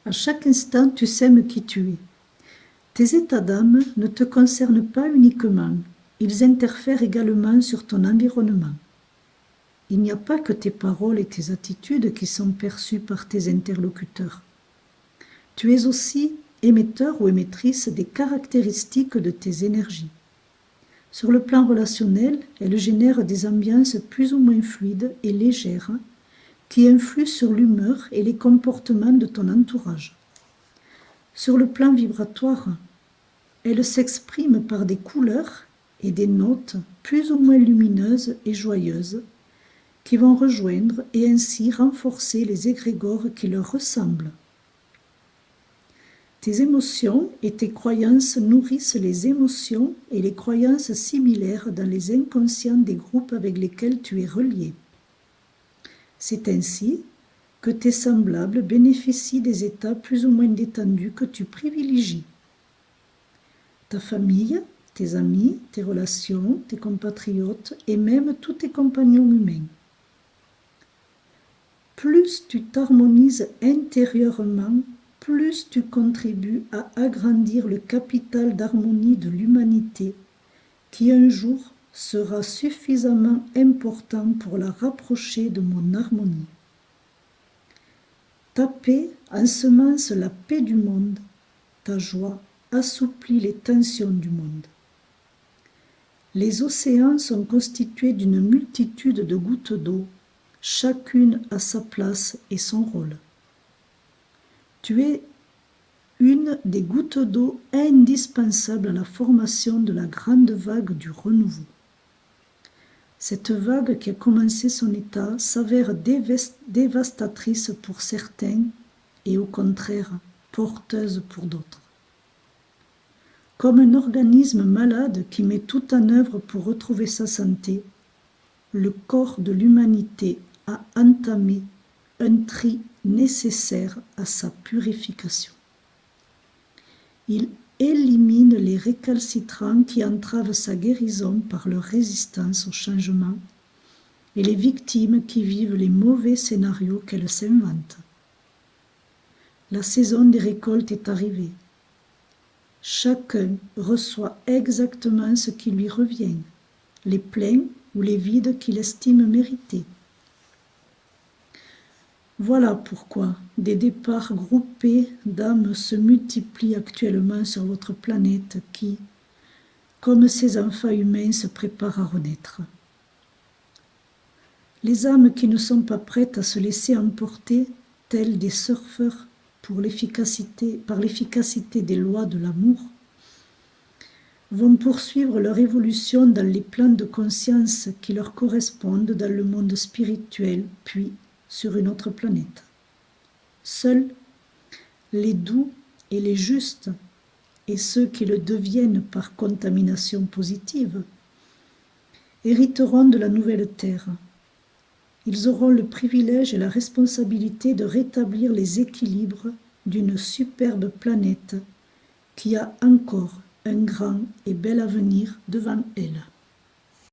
À chaque instant, tu sèmes qui tu es. Tes états d'âme ne te concernent pas uniquement, ils interfèrent également sur ton environnement. Il n'y a pas que tes paroles et tes attitudes qui sont perçues par tes interlocuteurs. Tu es aussi émetteur ou émettrice des caractéristiques de tes énergies. Sur le plan relationnel, elles génèrent des ambiances plus ou moins fluides et légères qui influent sur l'humeur et les comportements de ton entourage. Sur le plan vibratoire, elles s'expriment par des couleurs et des notes plus ou moins lumineuses et joyeuses qui vont rejoindre et ainsi renforcer les égrégores qui leur ressemblent. Tes émotions et tes croyances nourrissent les émotions et les croyances similaires dans les inconscients des groupes avec lesquels tu es relié. C'est ainsi que tes semblables bénéficient des états plus ou moins détendus que tu privilégies. Ta famille, tes amis, tes relations, tes compatriotes et même tous tes compagnons humains. Plus tu t'harmonises intérieurement, plus tu contribues à agrandir le capital d'harmonie de l'humanité, qui un jour sera suffisamment important pour la rapprocher de mon harmonie. Ta paix ensemence la paix du monde, ta joie assouplit les tensions du monde. Les océans sont constitués d'une multitude de gouttes d'eau, chacune à sa place et son rôle. Tu es une des gouttes d'eau indispensables à la formation de la grande vague du renouveau. Cette vague qui a commencé son état s'avère dévastatrice pour certains et au contraire porteuse pour d'autres. Comme un organisme malade qui met tout en œuvre pour retrouver sa santé, le corps de l'humanité a entamé un tri nécessaire à sa purification. Il élimine les récalcitrants qui entravent sa guérison par leur résistance au changement et les victimes qui vivent les mauvais scénarios qu'elles s'inventent. La saison des récoltes est arrivée. Chacun reçoit exactement ce qui lui revient, les pleins ou les vides qu'il estime mériter. Voilà pourquoi des départs groupés d'âmes se multiplient actuellement sur votre planète qui, comme ces enfants humains, se préparent à renaître. Les âmes qui ne sont pas prêtes à se laisser emporter, telles des surfeurs par l'efficacité des lois de l'amour, vont poursuivre leur évolution dans les plans de conscience qui leur correspondent dans le monde spirituel, puis sur une autre planète. Seuls les doux et les justes, et ceux qui le deviennent par contamination positive, hériteront de la nouvelle terre. Ils auront le privilège et la responsabilité de rétablir les équilibres d'une superbe planète qui a encore un grand et bel avenir devant elle.